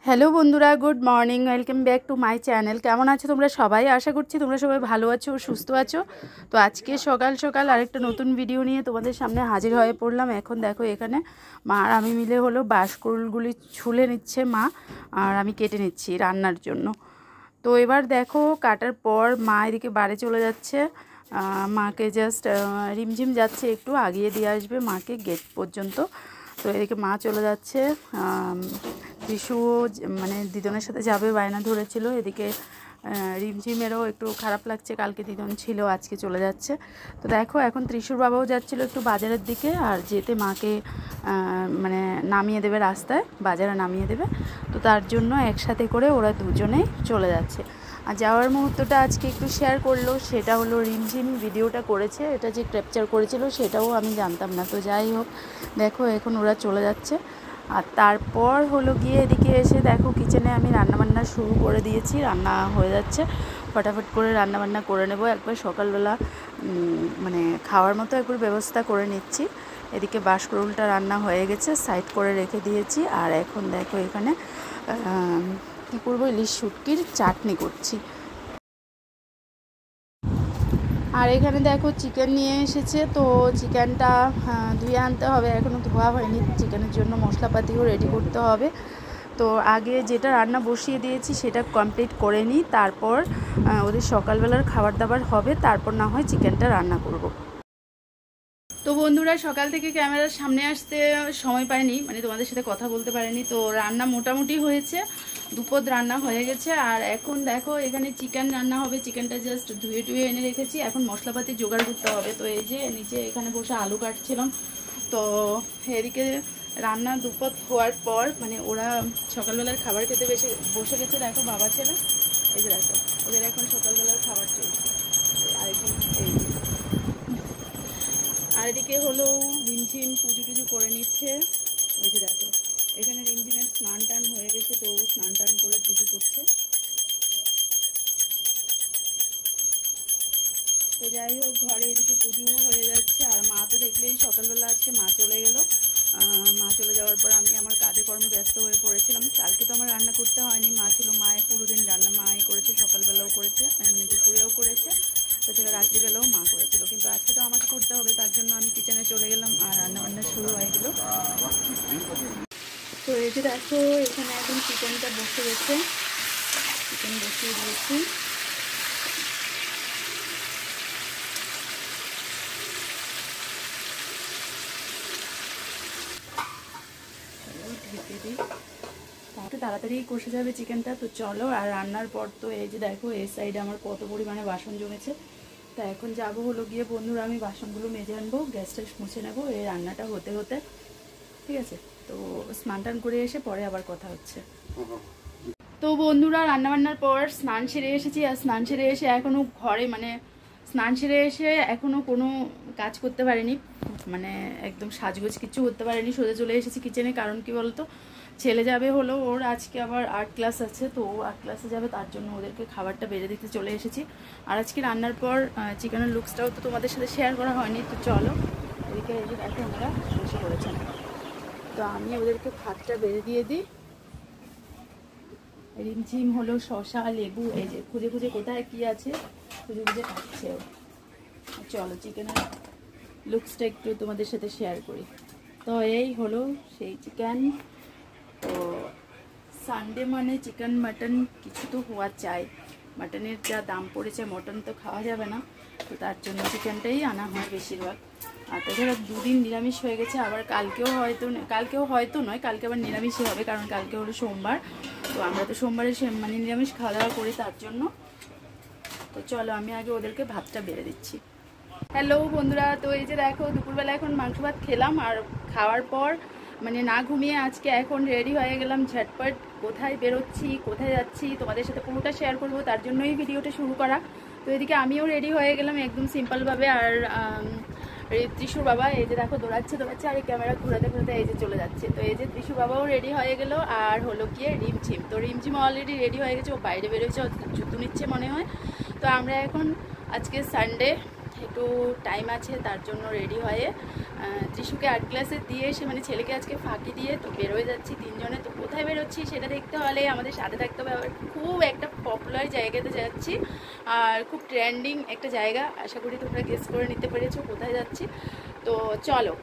Hello বন্ধুরা, good morning, welcome back to my channel. কেমন আছো তোমরা সবাই? আশা করছি তোমরা সবাই ভালো আছো, সুস্থ আছো। তো আজকে সকাল সকাল আরেকটা নতুন ভিডিও নিয়ে তোমাদের সামনে হাজির হয়ে পড়লাম। এখন দেখো এখানে মা আর আমি মিলে হলো বাঁশকুড়ুলগুলি ছুলে নিচ্ছে মা, আর আমি কেটে নিচ্ছি রান্নার জন্য। তো এবার দেখো কাটার পর মা এদিকে বাড়ি চলে যাচ্ছে। মাকে জাস্ট রিমঝিম যাচ্ছে, একটু আগিয়ে দিয়ে আসবে মাকে গেট পর্যন্ত। তো এদিকে মা চলে যাচ্ছে, ত্রিশুও মানে দিদনের সাথে যাবে বায়না ধরেছিল। এদিকে রিমঝিমেরও একটু খারাপ লাগছে, কালকে দিদন ছিল, আজকে চলে যাচ্ছে। তো দেখো এখন ত্রিশুর বাবাও যাচ্ছিলো একটু বাজারের দিকে, আর যেতে মাকে মানে নামিয়ে দেবে, রাস্তায় বাজারে নামিয়ে দেবে। তো তার জন্য একসাথে করে ওরা দুজনেই চলে যাচ্ছে। আর যাওয়ার মুহূর্তটা আজকে একটু শেয়ার করলো, সেটা হলো রিমঝিম ভিডিওটা করেছে, এটা যে ক্যাপচার করেছিল সেটাও আমি জানতাম না। তো যাই হোক, দেখো এখন ওরা চলে যাচ্ছে। আর তারপর হলো গিয়ে এদিকে এসে দেখো কিচেনে আমি রান্নাবান্না শুরু করে দিয়েছি, রান্না হয়ে যাচ্ছে। ফটাফট করে রান্নাবান্না করে নেব, একবার সকালবেলা মানে খাওয়ার মতো একবার ব্যবস্থা করে নিচ্ছি। এদিকে বাঁশকুড়ুলটা রান্না হয়ে গেছে, সাইড করে রেখে দিয়েছি। আর এখন দেখো এখানে কী করবো, ইলিশ শুটকির চাটনি করছি। আর এখানে দেখো চিকেন নিয়ে এসেছে, তো চিকেনটা ধুয়ে আনতে হবে, এখনও ধোয়া হয়নি। চিকেনের জন্য মশলাপাতিও রেডি করতে হবে। তো আগে যেটা রান্না বসিয়ে দিয়েছি সেটা কমপ্লিট করে নিই, তারপর ওদের সকালবেলার খাবার দাবার হবে, তারপর না হয় চিকেনটা রান্না করব। তো বন্ধুরা, সকাল থেকে ক্যামেরার সামনে আসতে সময় পাইনি, মানে তোমাদের সাথে কথা বলতে পারিনি। তো রান্না মোটামুটি হয়েছে, দুপদ রান্না হয়ে গেছে। আর এখন দেখো এখানে চিকেন রান্না হবে, চিকেনটা জাস্ট ধুয়ে টুয়ে এনে রেখেছি, এখন মশলাপাতি জোগাড় করতে হবে। তো এই যে নিচে এখানে বসে আলু কাটছিলাম। তো এদিকে রান্না দুপদ হওয়ার পর মানে ওরা সকালবেলার খাবার খেতে বসে গেছে। দেখো বাবা ছেলে, এই যে দেখো ওদের এখন সকালবেলার খাবার চলছে। আর এদিকে হলো রিমঝিম পুজো টুজো করে নিচ্ছে। ওই যে দেখো এখানে রিমঝিমের স্নান টান হয়ে গেছে, তো স্নান টান করে পুজো করছে। তো যাই হোক, ঘরে এদিকে পুজোও হয়ে যাচ্ছে। আর মা তো দেখলেই সকালবেলা আজকে মা চলে গেল। মা চলে যাওয়ার পর আমি আমার কাজে কর্মে ব্যস্ত হয়ে পড়েছিলাম। কালকে তো আমার রান্না করতে হয়নি, মা ছিল, মায়ের পুরো দিন রান্না মাই করেছে, সকালবেলাও করেছে, দুপুরেও করেছে, তাছাড়া রাত্রিবেলাও মা করেছিল। কিন্তু আজকে তো আমাকে করতে হবে, তার জন্য আমি কিচেনে চলে গেলাম আর রান্নাবান্না শুরু হয়ে গেল। তো এই যে দেখো এখানে এখন চিকেনটা বসে গেছে, চিকেন বসিয়ে দিয়েছি। একটু তাড়াতাড়ি কষে যাবে চিকেনটা। তো চলো, আর রান্নার পর তো এই যে দেখো এই সাইডে আমার কত পরিমাণে বাসন জমেছে। তা এখন যাবো হলো গিয়ে বন্ধুরা, আমি বাসনগুলো মেজে আনবো, গ্যাসটা মুছে নেবো এই রান্নাটা হতে হতে, ঠিক আছে? তো স্নান টান করে এসে পরে আবার কথা হচ্ছে। তো বন্ধুরা, রান্নাবান্নার পর স্নান সেরে এসেছি। আর স্নান সেরে এসে এখনও ঘরে মানে স্নান সেরে এসে এখনও কোনো কাজ করতে পারিনি, মানে একদম সাজগোজ কিচ্ছু করতে পারিনি, সোজা চলে এসেছি কিচেনে। কারণ কি বলতো, ছেলে যাবে হলো, ওর আজকে আবার আর্ট ক্লাস আছে, তো ও আর্ট ক্লাসে যাবে, তার জন্য ওদেরকে খাবারটা বেড়ে দিতে চলে এসেছি। আর আজকে রান্নার পর চিকেনের লুকসটাও তো তোমাদের সাথে শেয়ার করা হয়নি। তো চলো, এদিকে এই যে দেখো আমরা বসে পড়েছেন। তো আমি ওদেরকে ভাতটা বেড়ে দিয়ে দিই। রিমঝিম হলো শসা লেবু, এই যে খুঁজে খুঁজে কোথায় কি আছে খুঁজে খুঁজে খাচ্ছে। চলো চিকেনের লুকসটা একটু তোমাদের সাথে শেয়ার করি। তো এই হলো সেই চিকেন। তো সানডে মানে চিকেন মাটন কিছু তো হওয়া চাই, মাটনের যা দাম পড়েছে, মটন তো খাওয়া যাবে না, তো তার জন্য চিকেনটাই আনা হয় বেশিরভাগ। আর তাছাড়া দুদিন নিরামিষ হয়ে গেছে, আবার কালকেও হয়তো নয়, কালকে আবার নিরামিষই হবে, কারণ কালকে হলো সোমবার। তো আমরা তো সোমবারে মানে নিরামিষ খাওয়া দাওয়া করি, তার জন্য। তো চলো আমি আগে ওদেরকে ভাতটা বেড়ে দিচ্ছি। হ্যালো বন্ধুরা, তো এই যে দেখো দুপুরবেলা এখন মাংস ভাত খেলাম। আর খাওয়ার পর মানে না ঘুমিয়ে আজকে এখন রেডি হয়ে গেলাম ঝটপট। কোথায় বেরোচ্ছি, কোথায় যাচ্ছি তোমাদের সাথে পুরোটা শেয়ার করবো, তার জন্যই ভিডিওটা শুরু করা। তো এদিকে আমিও রেডি হয়ে গেলাম একদম সিম্পলভাবে। আর ত্রিশুর বাবা এই যে দেখো দৌড়াচ্ছে, আর এই ক্যামেরা ঘুরাতে ঘুরাতে এই যে চলে যাচ্ছে। তো এই যে ত্রিশুর বাবাও রেডি হয়ে গেল। আর হলো গিয়ে রিমঝিম, তো রিমঝিম অলরেডি রেডি হয়ে গেছে, ও বাইরে বেরোচ্ছে, জুতো নিচ্ছে মনে হয়। তো আমরা এখন আজকে সানডে, একটু টাইম আছে, তার জন্য রেডি হয়ে ত্রিশুকে আর্ট ক্লাসে দিয়ে এসে মানে ছেলেকে আজকে ফাঁকি দিয়ে তো বেরোয় যাচ্ছি তিনজনে। তো কোথায় বেরোচ্ছি সেটা দেখতে হলে আমাদের সাথে থাকতে হবে। আবার খুব একটা পপুলার জায়গাতে যাচ্ছি আর খুব ট্রেন্ডিং একটা জায়গা, আশা করি তোমরা গেস করে নিতে পেরেছো কোথায় যাচ্ছি। তো চলো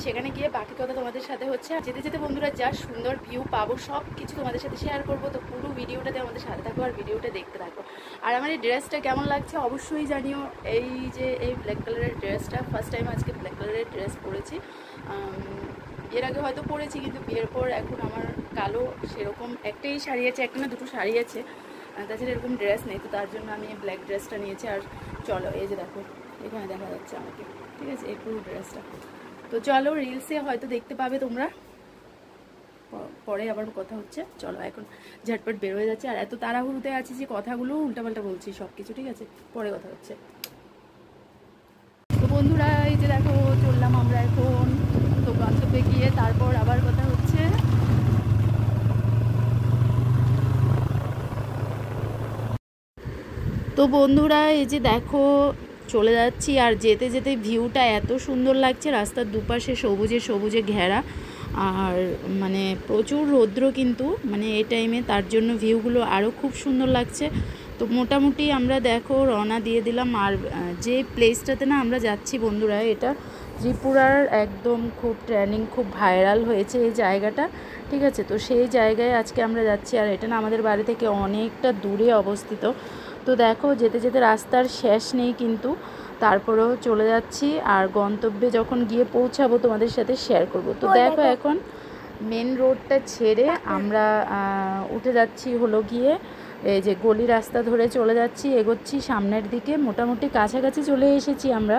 সেখানে গিয়ে বাকি কথা তোমাদের সাথে হচ্ছে। আর যেতে যেতে বন্ধুরা যা সুন্দর ভিউ পাবো সব কিছু তোমাদের সাথে শেয়ার করবো। তো পুরো ভিডিওটাতে আমাদের সাথে থাকো আর ভিডিওটা দেখতে থাকো। আর আমার এই ড্রেসটা কেমন লাগছে অবশ্যই জানিও। এই যে এই ব্ল্যাক কালারের ড্রেসটা ফার্স্ট টাইম আজকে ব্ল্যাক কালারের ড্রেস পরেছি। এর আগে হয়তো পরেছি, কিন্তু বিয়ের পর এখন আমার কালো সেরকম একটাই শাড়ি আছে, একটা না দুটো শাড়ি আছে, তাছাড়া এরকম ড্রেস নেই। তো তার জন্য আমি ব্ল্যাক ড্রেসটা নিয়েছি। আর চলো এই যে দেখো এখানে দেখা যাচ্ছে আমাকে, ঠিক আছে, এই পুরো ড্রেসটা। তো চলো রিলসে হয়তো দেখতে পাবে তোমরা, পরে আবার কথা হচ্ছে। চলো এখন ঝটপট বের হয়ে যাচ্ছে। আর এত তাড়াহুড়োতে আছি যে কথাগুলো উল্টাপাল্টা বলছি সব কিছু, ঠিক আছে, পরে কথা হচ্ছে। তো বন্ধুরা এই যে দেখো চললাম আমরা এখন, তো গন্তব্যে গিয়ে তারপর আবার কথা হচ্ছে। তো বন্ধুরা এই যে দেখো চলে যাচ্ছি, আর যেতে যেতে ভিউটা এত সুন্দর লাগছে, রাস্তার দুপাশে সবুজে সবুজে ঘেরা, আর মানে প্রচুর রৌদ্র কিন্তু মানে এই টাইমে, তার জন্য ভিউগুলো আরও খুব সুন্দর লাগছে। তো মোটামুটি আমরা দেখো রওনা দিয়ে দিলাম। আর যে প্লেসটাতে না আমরা যাচ্ছি বন্ধুরা, এটা ত্রিপুরার একদম খুব ট্রেন্ডিং, খুব ভাইরাল হয়েছে এই জায়গাটা, ঠিক আছে। তো সেই জায়গায় আজকে আমরা যাচ্ছি, আর এটা না আমাদের বাড়ি থেকে অনেকটা দূরে অবস্থিত। তো দেখো যেতে যেতে রাস্তার শেষ নেই কিন্তু, তারপরেও চলে যাচ্ছি। আর গন্তব্যে যখন গিয়ে পৌঁছাবো তোমাদের সাথে শেয়ার করব। তো দেখো এখন মেন রোডটা ছেড়ে আমরা উঠে যাচ্ছি হলো গিয়ে এই যে গলি রাস্তা ধরে চলে যাচ্ছি, এগোচ্ছি সামনের দিকে, মোটামুটি কাছাকাছি চলে এসেছি আমরা।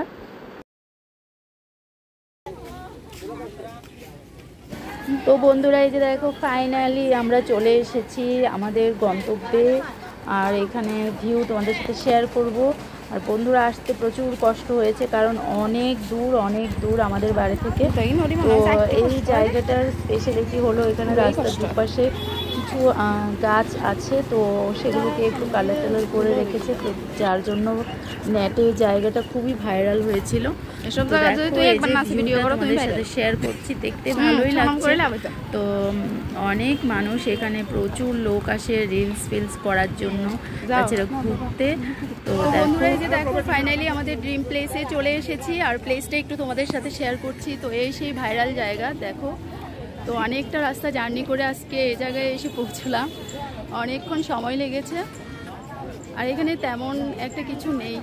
তো বন্ধুরা এই যে দেখো ফাইনালি আমরা চলে এসেছি আমাদের গন্তব্যে, আর এখানে ভিউ তোমাদের সাথে শেয়ার করব। আর বন্ধুরা আসতে প্রচুর কষ্ট হয়েছে, কারণ অনেক দূর আমাদের বাড়ি থেকে। তো এই জায়গাটার স্পেশালিটি হলো এখানে রাস্তার দুপাশে কিছু গাছ আছে, তো সেগুলোকে একটু কালার টালার করে রেখেছে, তো যার জন্য নেটে জায়গাটা খুবই ভাইরাল হয়েছিল। শেয়ার করছি, দেখতে ভালোই লাগছে। তো অনেক মানুষ এখানে, প্রচুর লোক আসে রিলস ফিলস করার জন্য, তাছাড়া ঘুরতে। তো বন্ধুরা এই যে দেখো ফাইনালি আমাদের ড্রিম প্লেসে চলে এসেছি, আর প্লেসটা একটু তোমাদের সাথে শেয়ার করছি। তো এই সেই ভাইরাল জায়গা দেখো। তো অনেকটা রাস্তা জার্নি করে আজকে এই জায়গায় এসে পৌঁছলাম, অনেকক্ষণ সময় লেগেছে। আর এখানে তেমন একটা কিছু নেই,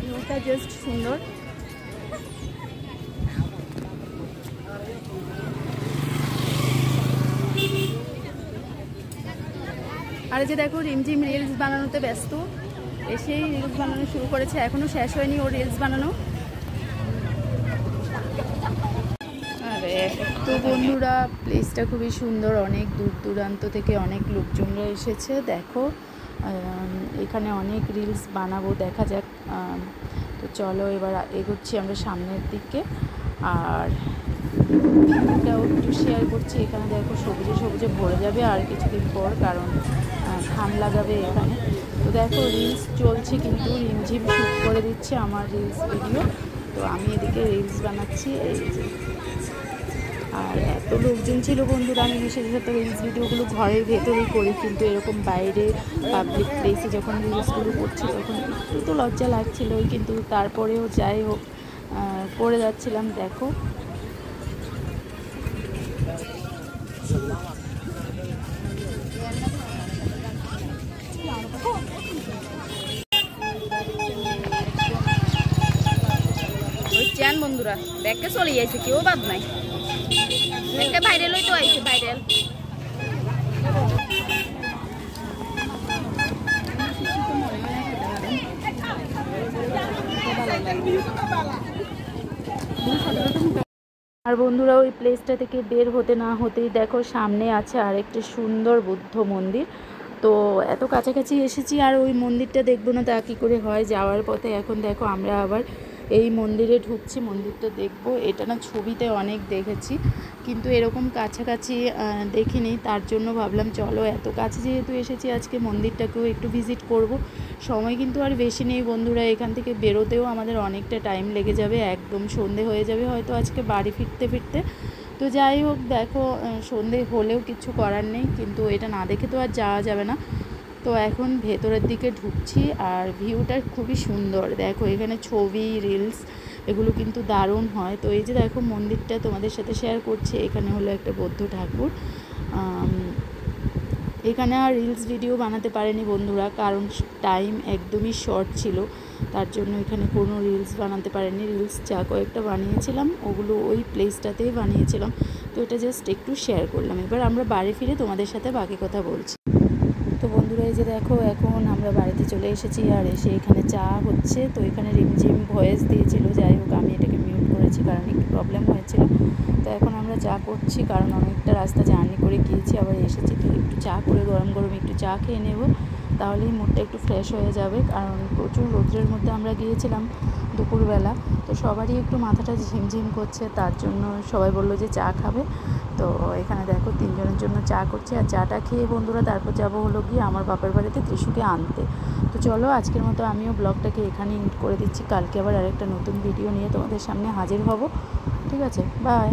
ভিউটা জাস্ট সুন্দর। আর যে দেখো রিমঝিম রিলস বানানোতে ব্যস্ত, এসেই রিলস বানানো শুরু করেছে, এখনো শেষ হয়নি ওর রিলস বানানো। তো বন্ধুরা প্লেসটা খুবই সুন্দর, অনেক দূর দূরান্ত থেকে অনেক লোকজনরা এসেছে। দেখো এখানে অনেক রিলস বানাবো, দেখা যাক। তো চলো এবার এগোচ্ছি আমরা সামনের দিকে, আর ভিউটাও একটু শেয়ার করছি। এখানে দেখো সবুজে সবুজে ভরে যাবে আর কিছুদিন পর, কারণ ধান লাগাবে এখানে। তো দেখো রিলস চলছে কিন্তু, রিমঝিম শুট করে দিচ্ছে আমার রিলস ভিডিও। তো আমি এদিকে রিলস বানাচ্ছি এই যে। আর এত লোকজন ছিল বন্ধুরা, আমি বিশেষত রিলস ভিডিওগুলো ঘরের ভেতরেই করি, কিন্তু এরকম বাইরে পাবলিক প্লেসে যখন রিলসগুলো করছি তখন একটু তো লজ্জা লাগছিল, কিন্তু তারপরেও যাই হোক করে যাচ্ছিলাম। দেখো চ্যান বন্ধুরা ব্যাগকে চলে যাইছে, কেউ বাদ নাই, একটা ভাইরাল হইতে আইছে, ভাইরাল। আর বন্ধুরা ওই প্লেসটা থেকে বের হতে না হতেই দেখো সামনে আছে আরেকটি সুন্দর বুদ্ধ মন্দির। তো এত কাছাকাছি এসেছি আর ওই মন্দিরটা দেখবো না তা কী করে হয়। যাওয়ার পথে এখন দেখো আমরা আবার এই মন্দিরে ঢুকছি, মন্দিরটা দেখব। এটা না ছবিতে অনেক দেখেছি, কিন্তু এরকম কাছাকাছি দেখিনি। তার জন্য ভাবলাম চলো এত কাছে যেহেতু এসেছি আজকে মন্দিরটাকেও একটু ভিজিট করব। সময় কিন্তু আর বেশি নেই বন্ধুরা, এখান থেকে বেরোতেও আমাদের অনেকটা টাইম লেগে যাবে, একদম সন্ধে হয়ে যাবে হয়তো আজকে বাড়ি ফিরতে ফিরতে। তো যাই হোক, দেখো সন্ধে হলেও কিছু করার নেই, কিন্তু এটা না দেখে তো আর যাওয়া যাবে না। তো এখন ভেতরের দিকে ঢুকছি, আর ভিউটা খুবই সুন্দর। দেখো এখানে ছবি, রিলস এগুলো কিন্তু দারুণ হয়। তো এই যে দেখো মন্দিরটা তোমাদের সাথে শেয়ার করছি। এখানে হলো একটা বৌদ্ধ ঠাকুর। এখানে আর রিলস ভিডিও বানাতে পারিনি বন্ধুরা, কারণ টাইম একদমই শর্ট ছিল, তার জন্য এখানে কোনো রিলস বানাতে পারিনি। রিলস যা কয়েকটা বানিয়েছিলাম ওগুলো ওই প্লেসটাতেই বানিয়েছিলাম। তো এটা জাস্ট একটু শেয়ার করলাম। এবার আমরা বাড়ি ফিরে তোমাদের সাথে বাকি কথা বলছি। তো বন্ধুরা এই যে দেখো এখন আমরা বাড়িতে চলে এসেছি, আর এসে এখানে চা হচ্ছে। তো এখানে রিমঝিম ভয়েস দিয়েছিল, যাই হোক আমি এটাকে মিউট করেছি কারণ একটু প্রবলেম হয়েছিল। তো এখন আমরা চা করছি, কারণ অনেকটা রাস্তা জার্নি করে গিয়েছি, আবার এসেছি। তো একটু চা করে গরম গরম একটু চা খেয়ে নেব, তাহলেই মুডটা একটু ফ্রেশ হয়ে যাবে। কারণ প্রচুর রৌদ্রের মধ্যে আমরা গিয়েছিলাম দুপুরবেলা, তো সবারই একটু মাথাটা ঝিমঝিম করছে, তার জন্য সবাই বললো যে চা খাবে। তো এখানে দেখো 3 জনের জন্য চা করছি, আর চাটা খেয়ে বন্ধুরা তারপর যাবো হলো গিয়ে আমার বাপের বাড়িতে ত্রিশুকে আনতে। তো চলো আজকের মতো আমিও ব্লগটাকে এখানে এন্ড করে দিচ্ছি। কালকে আবার আরেকটা নতুন ভিডিও নিয়ে তোমাদের সামনে হাজির হব। ঠিক আছে, বাই।